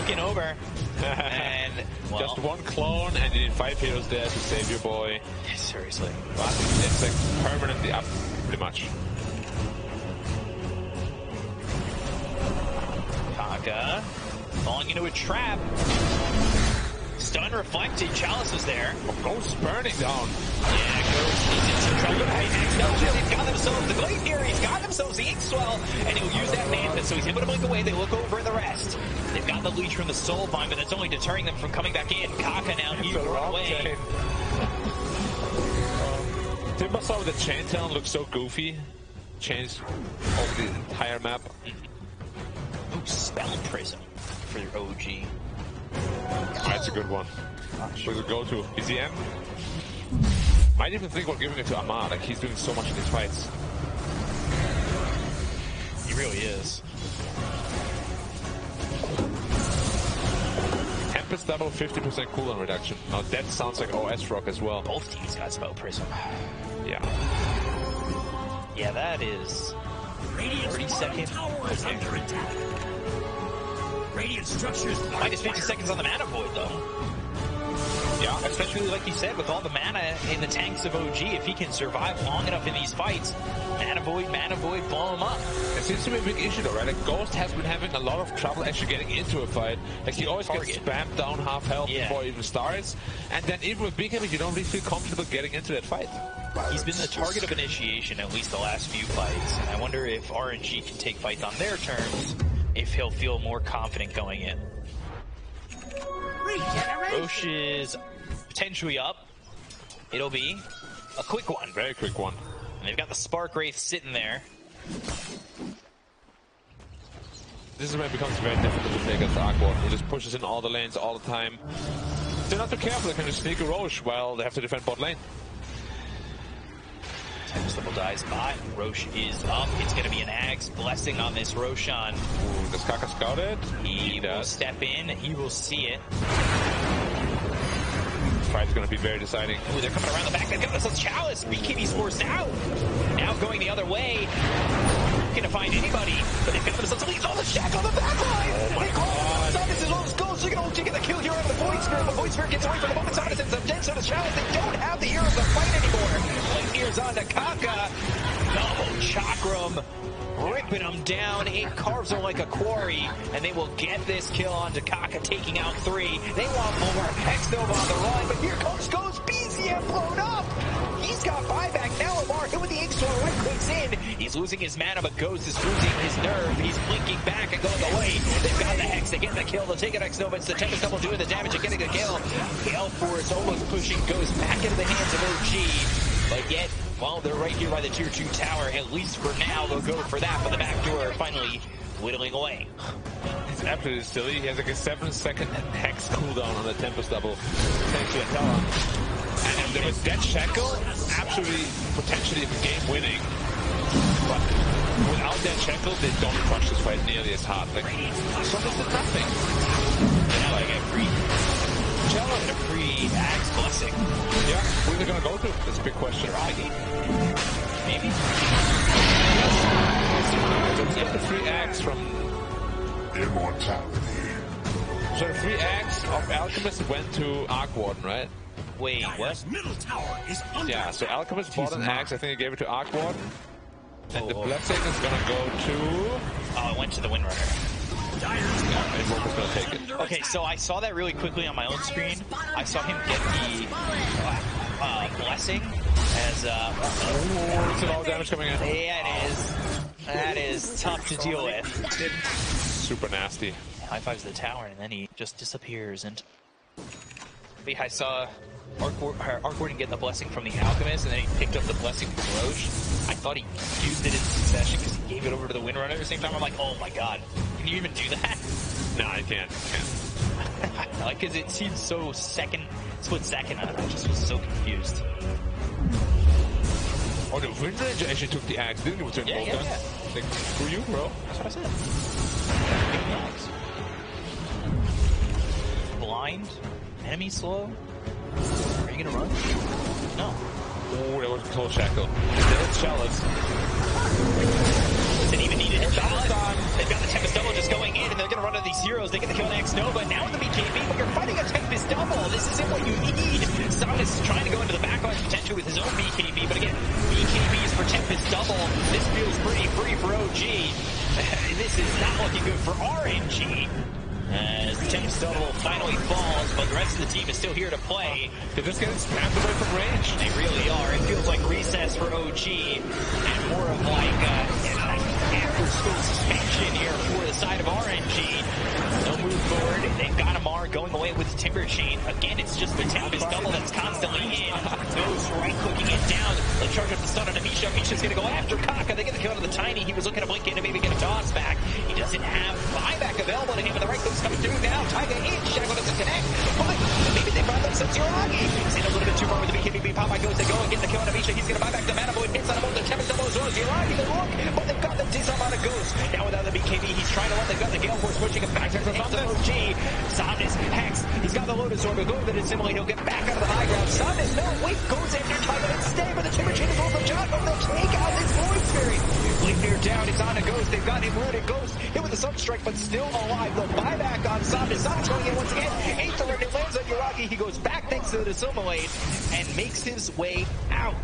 Looking over. And, well, just one clone and you need 5 heroes there to save your boy. Seriously. But it's like permanently up, pretty much. Kaka falling into a trap. Stun reflected. Chalice is there. Oh, Ghost burning down. Yeah, Ghost. He's in some trouble. They've got themselves the Gleipnir. He's got themselves the Inkswell. And he'll use that Manta. So he's able to blink away. They look over at the rest. They've got the leech from the Soulbind, but that's only deterring them from coming back in. Kaka now, he will run away. Timbersaw with the Chain Talon looks so goofy. Changed over the entire map. Ooh, Spell Prism for your OG. That's a good one. Where's it go to? BZM? Might even think about giving it to Amar. Like, he's doing so much in these fights. He really is. Tempest double, 50% cooldown reduction. Now that sounds like OS rock as well. Both teams got Spell Prism. Yeah. Yeah, that is 30 seconds. Under attack. Radiant structures minus 50 seconds on the Mana Void, though. Yeah, especially like you said, with all the mana in the tanks of OG, if he can survive long enough in these fights, Mana Void, blow him up. It seems to be a big issue though, right? Like, Ghost has been having a lot of trouble actually getting into a fight. Like, he always gets spammed down half health before it even starts. And then even with BKB, you don't really feel comfortable getting into that fight. He's been the target of initiation at least the last few fights, and I wonder if RNG can take fights on their terms if he'll feel more confident going in. Roche is potentially up. It'll be a quick one. Very quick one. And they've got the Spark Wraith sitting there. This is where it becomes very difficult to play against Aqua. He just pushes in all the lanes all the time. If they're not too careful, they can just sneak a Roche while they have to defend bot lane. Tempest level dies bot. Roche is up. It's going to be an Axe blessing on this Roshan. Ooh, does Kaka scout it? He will step in. He will see it. This fight is going to be very deciding. Ooh, they're coming around the back. They've got themselves Chalice. BKB's forced out. Now going the other way. Going to find anybody, but they've got themselves a lead. Oh, the Shack on the back line! Oh my god! Samus is almost goes. They're going to get the kill here out of the Void Spirit. The Void Spirit gets away from the moment. Samus ends up dead, so does Chalice. They don't have the heroes to fight anymore. Lightyear's on to Kaka. Double Chakram. Ripping them down. It carves them like a quarry, and they will get this kill onto Kaka, taking out 3. They want more. Hexnova on the run, but here comes Ghost. BZM blown up. He's got buyback. Now Lamar hit with the X-Storm. Right clicks in. He's losing his mana, but Ghost is losing his nerve. He's blinking back and going away. They've got the Hex. They get the kill. They'll take it. X-Nova. It's the Tempest double doing the damage and getting the kill. Gale Force almost pushing Ghost back into the hands of OG. But yet, well, they're right here by the tier 2 tower. At least for now, they'll go for that. But the back door finally whittling away. It's absolutely silly. He has like a 7-second Hex cooldown on the Tempest double. Thanks to a tower. And there was Dead Shackle, absolutely, potentially game-winning. But without Dead Shackle, they don't crush this fight nearly as hard. Like, Sonis did nothing. And now they get free. Challenge a free Axe blessing. Yeah, who are they gonna go to? That's a big question. Yuragi? Maybe? So we got the free Axe from Immortality. So the free Axe of Alchemist went to Arc Warden, right? Wait, what? Middle tower is under Yeah, so Alchemist bought an Axe, I think he gave it to Arc Warden. And the Oh. blessing is gonna go to... Oh, it went to the Windrunner. Yeah, Invoker's gonna take it. Okay, so I saw that really quickly on my own screen. I saw him get the blessing as Oh, it's a lot of damage coming in. yeah, it is. That is tough to deal with. Super nasty. High fives the tower, and then he just disappears. And I saw Arc Warden get the blessing from the Alchemist, and then he picked up the blessing from Roche. I thought he used it in succession because he gave it over to the Windrunner at the same time. I'm like, oh my god, can you even do that? No, I can't. Like, because it seemed so split second. I just was so confused. Oh, the Wind Ranger actually took the Axe, didn't he? With Yeah. Like, screw you, bro. That's what I said. Blind? Enemy slow? Are you gonna run? No. Oh, that was a close shackle. There's Chalice. Doesn't even need it. Chalice on. They've got the Tempest double just going in, and they're gonna run into these heroes. They get the kill on X-Nova. Now with the BKB, but you're fighting a Tempest double. This isn't what you need. Samus is trying to go into the backline potentially with his own BKB, but again, BKBs for Tempest double. This feels pretty free for OG. This is not looking good for RNG. As the Tempest double finally falls, but the rest of the team is still here to play. They're just getting snapped away from range. They really are. It feels like recess for OG and more of like after-school suspension here for the side of RNG. No move forward. They've got Amar going away with Timber Chain. Again, it's just the Tempest double that's constantly in. Those right-clicking it down. They charge up the stun on Misha. Misha's going to go after Kaka. They get the kill on the Tiny. He was looking to blink in and maybe get a toss back. He doesn't have buyback available to him, and the right-click's coming through now. Taiga in. Shadow doesn't connect. But maybe they find themselves Yuragi. Seen a little bit too far with the BKB. Popeye goes. They go and get the kill on Misha. He's going to buy back the mana boy. Hits on him. The Tempest double as well as Yuragi. They look, but they've got the Disarm on a Ghost. Now without the BKB, he's trying to let them go. The Gale Force pushing him back to the OG. Samus, Hex. He's got the Lotus Orb. He'll go with it and Assimilate. He'll get back out of the high ground. Samus, no, wait, goes after Taiga instead, but the Timber Chain is over from John. They'll take out this Void Spirit. Leapnir down. He's on a Ghost. They've got him rooted. Ghost hit with the Sunstrike, but still alive. The buyback on Samus. Samus going in once again. Ain't the run. It lands on Yuragi. He goes back thanks to the Assimilate and makes his way out.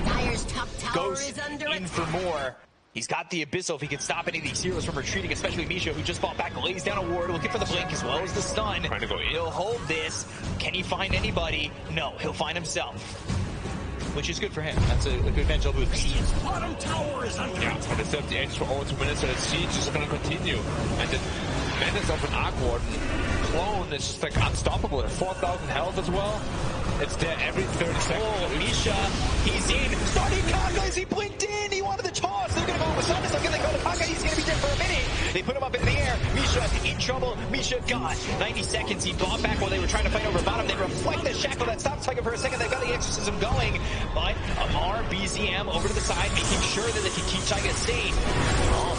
Dire's top tower Ghost is under in attack. for more. He's got the Abyssal if he can stop any of these heroes from retreating, especially Misha, who just fought back, lays down a ward, looking for the blink as well as the stun. Trying to go in. He'll hold this. Can he find anybody? No, he'll find himself. which is good for him. That's a good mental boost. Radiant's bottom tower is under Yeah, attack. but instead of the Aegis for over 2 minutes, so the siege is going to continue. And the menace of an Arc Warden clone is just like unstoppable. At 4,000 health as well. It's there every 30 seconds. Oh, Misha, he's in. Starting Kaka as he blinked in. He wanted the toss. They're going to go with Samus. They're going to go to Kaka. He's going to be dead for a minute. They put him up in the air. Misha in trouble. Misha gone. 90 seconds. He bought back while they were trying to fight over bottom. They reflect the shackle that stops Tiger for a second. They've got the exorcism going. But Amar, BZM over to the side, making sure that they can keep Tiger safe. Oh,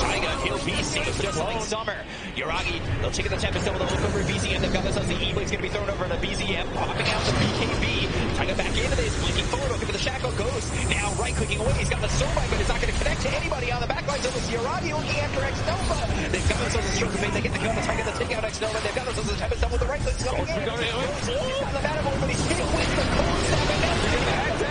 Tiger, he'll be safe just like Summer. Yuragi, they'll take the Tempest double. They'll look over at BZM. They've got this on the E-Blade's going to be thrown over to BZM. Popping out the BKB. Tiger back into this. Blinking forward, looking for the shackle. Goes now right-clicking away. He's got the Soulbite, but it's not going to connect to anybody on the back line. So it's Yuragi looking after X-Nova. They've got themselves a stroke of fate. They get the kill. Tiger to take out X-Nova. They've got themselves a Tempest double with the right-click coming in. He's got the Manifold, but he's hit with the cold snap.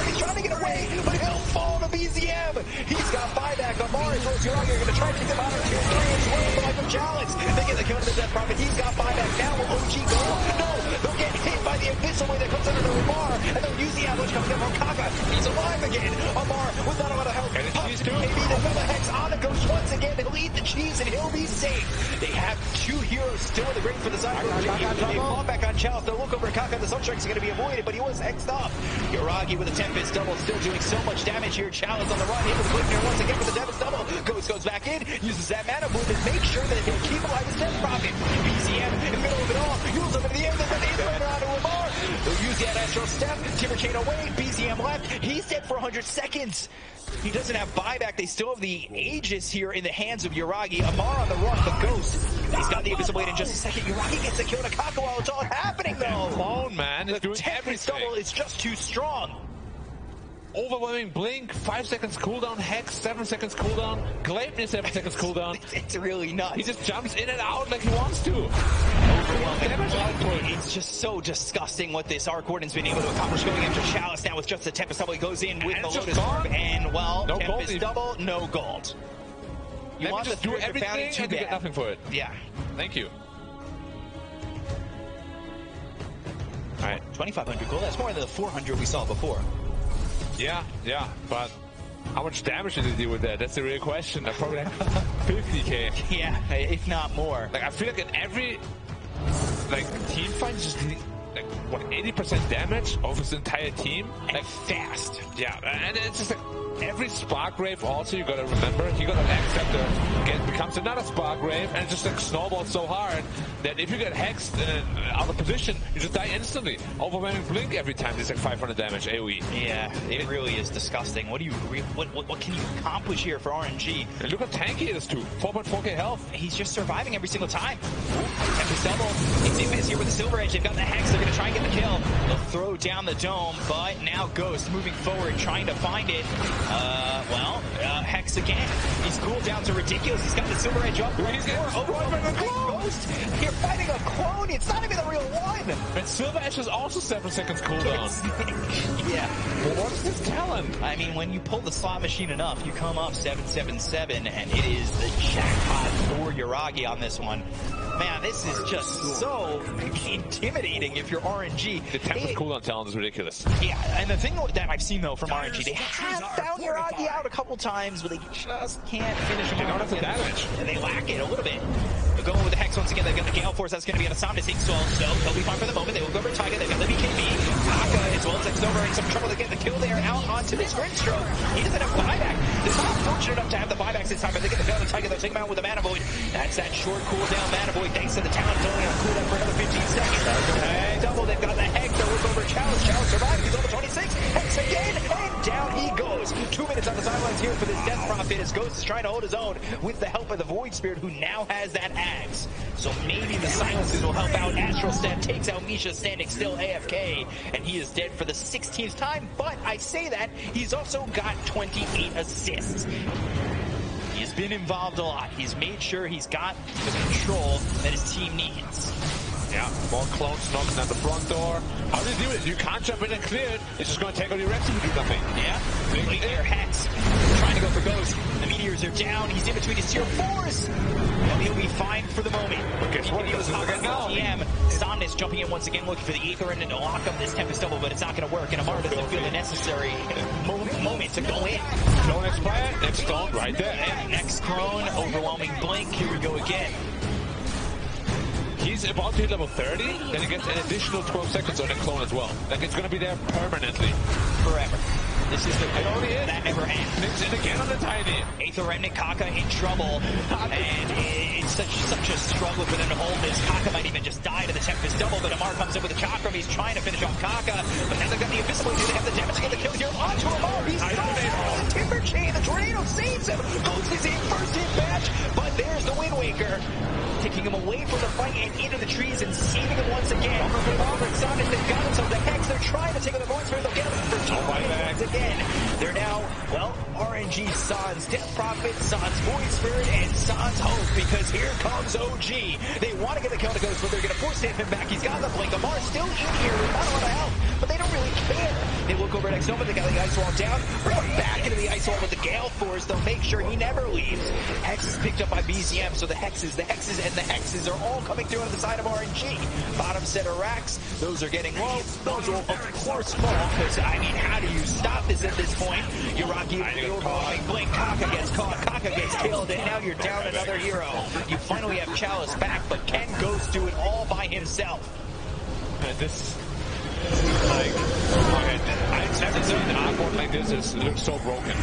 He's trying to get away, but he'll fall to BZM. He's got buyback. Amar towards Yuragi. They're going to try to take him out of tier 3 as well. But like a challenge, they get the kill to the Death Prophet. He's got buyback. Now will OG go? No, they'll get hit by the Abyssal Blade that comes under the Amar, and they'll use the avalanche coming up from Kaka. He's alive again. Amar with not a lot of help. And Pops to KB. They've got the Hex on the Ghost once again. They'll eat the cheese, and he'll be safe. They have 2 heroes still in the grave for the side. They fall back on Chalice. They'll look over at Kaka. The Sunstrike's going to be avoided, but he was hexed up. Yuragi with a Tempest double, still doing so much damage here. Chalice on the run, able to click here once again with the Tempest double. Ghost goes back in, uses that mana move to make sure that he'll keep alive his Death Prophet. BZM in the middle of it all, Yules up in the air, they're going to Invader onto Amar. They'll use that Astral Step, Timber Chain away, BZM left. He's dead for 100 seconds. He doesn't have buyback. They still have the Aegis here in the hands of Yuragi. Amar on the run, but Ghost, he's got the Abyssal Blade in just a second. Yuragi gets the kill to Kaka while it's all happening, though. Clone, man, is doing Tempest everything. double is just too strong. Overwhelming blink, 5 seconds cooldown, Hex, 7 seconds cooldown, Gleipnir 7 seconds cooldown. It's really nuts. He just jumps in and out like he wants to. Overwhelming Damage output. It's just so disgusting what this Arc Warden's been able to accomplish going after Chalice now with just the Tempest double. He goes in with And the it's just Lotus Orb, gone. and well, No Tempest gold. double, no gold. You Let want me just the do third bounty everything too and you get bad. nothing for it. Yeah. Thank you. Alright. 2,500 gold. That's more than the 400 we saw before. Yeah, but how much damage did they do with that? That's the real question. They're probably like 50k. Yeah, if not more. Like, I feel like in every team fight, just like what 80% damage over this entire team, Like fast. Yeah, and it's just like every Spark Grave also you gotta remember, you gotta accept it becomes another Spark Grave, and it just like snowballs so hard that if you get hexed out of position, you just die instantly. Overwhelming blink every time, it's like 500 damage AoE. Yeah, it really is disgusting. What do you what can you accomplish here for RNG? And look how tanky it is too, 4.4k health. He's just surviving every single time. Tempest double. It's Infamous here with the Silver Edge. They've got the Hex. They're going to try and get the kill. They'll throw down the dome, but now Ghost moving forward, trying to find it. Hex again. He's cooled down to ridiculous. He's got the Silver Edge up. He's getting destroyed by the clone. Ghost, you're fighting a clone. It's not even the real one. And Silver Edge is also 7 seconds cooldown. Yeah. Well, what is this talent? I mean, when you pull the slot machine enough, you come up 777, and it is the jackpot for Yuragi on this one. Man, this is just so intimidating if you're RNG. The Tempest cooldown talent is ridiculous. Yeah, and the thing that I've seen, though, from RNG, they have found Yuragi out a couple times, but they just can't finish him. They don't have the damage. And they lack it a little bit. They're going with the Hex once again. They've got the Gale Force. That's going to be an Asana take so they'll be fine for the moment. They will go over Tiger. They've got the BKB. Kaka as well as X-Nova in some trouble to get the kill there out onto this Grimstroke. He doesn't have buyback. They're not fortunate enough to have the buybacks this time, but they get the kill on Tiger. They'll take him out with the Mana Void. That's that short cooldown Mana Void. Thanks to the talent, it's only on cooldown for another 15 seconds. And double, they've got the Hex. They'll look over Challenge. Challenge survives. He's over 26. Hex again, and down he goes. 2 minutes on the sidelines here for this Death Prophet as Ghost is trying to hold his own with the help of the Void Spirit, who now has that axe. So maybe the silences will help out. Astral Step takes out Misha, standing still AFK, and he is dead for the 16th time. But I say that, he's also got 28 assists. He's been involved a lot. He's made sure he's got the control that his team needs. Yeah, more clones knocking at the front door. How do you do it? You can't jump in and clear it. It's just going to take out your Rex if you do nothing. Yeah, big air Hex. Trying to go go for Ghost. The meteors are down. He's in between his tier 4s. And he'll be fine for the moment. But guess what? He doesn't forget now. GM. Somnus jumping in once again, looking for the Aether End to lock up this Tempest double, but it's not going to work. And Amar doesn't feel the necessary moment to go in. No next plan, next clone right there. And next clone, overwhelming blink. Here we go again. He's about to hit level 30, then he gets an additional 12 seconds on the clone as well. Like it's gonna be there permanently. Forever. This is the It already is. that never ends. Nick's in again on the tiny. Aether Remnant, Kaka in trouble, and it's such a struggle for them to hold this. Kaka might even just die to the Tempest double, but Amar comes in with a chakram. He's trying to finish off Kaka, but now they've got the Abyssal. Do they have the damage to get the kill here onto Amar? He's the Timber Chain. The Tornado saves him. Goes his first hit match, but there's the Wind Waker, taking him away from the fight and into the trees and saving him once again. Robert Sonic, they've got himself the Hex. They're trying to take on the Void Spirit. They'll get him for 2 once again. They're now, well, RNG, Sans Death Prophet, Sans Void Spirit, and Sans Hope, because here comes OG. They want to get the kill to Ghost, but they're going to force him back. He's got the blink. Amar's still in here with not a lot of health, but they don't really care. They look over next Nova. They got the Ice Wall down. We're going back into the Ice Wall with the Gale Force. They'll make sure he never leaves. Hex is picked up by BZM, so the Hexes, and the Hexes are all coming through on the side of RNG. Bottom set of racks. Those are getting low. Those will, of course, fall, because, I mean, how do you stop this at this point? Yuragi, the overwhelming blink. Kaka gets caught. Kaka gets killed, and now you're down another hero. You finally have Chalice back, but can Ghost do it all by himself? This, like, I've never seen an artboard like this. It looks so broken.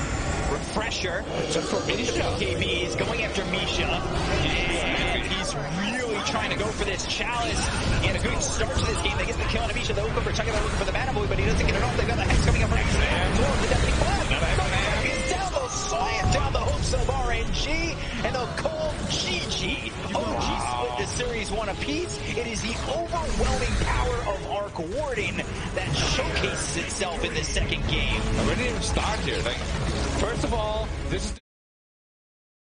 Refresher. Just for Misha. KB is going after Misha, and he's really trying to go for this Chalice. He had a good start to this game. They get the kill on Misha. They'll look over Tucker. They're looking for the Mana Boy, but he doesn't get it off. They've got the Hex coming up right now. More of the Deputy Flag. He's down. They'll slam down the hooks of RNG, and they'll call GG. OG split the series 1 apiece. It is the overwhelming power of Arc Warden that showcases itself in this second game. We didn't even start here. Like, first of all, this is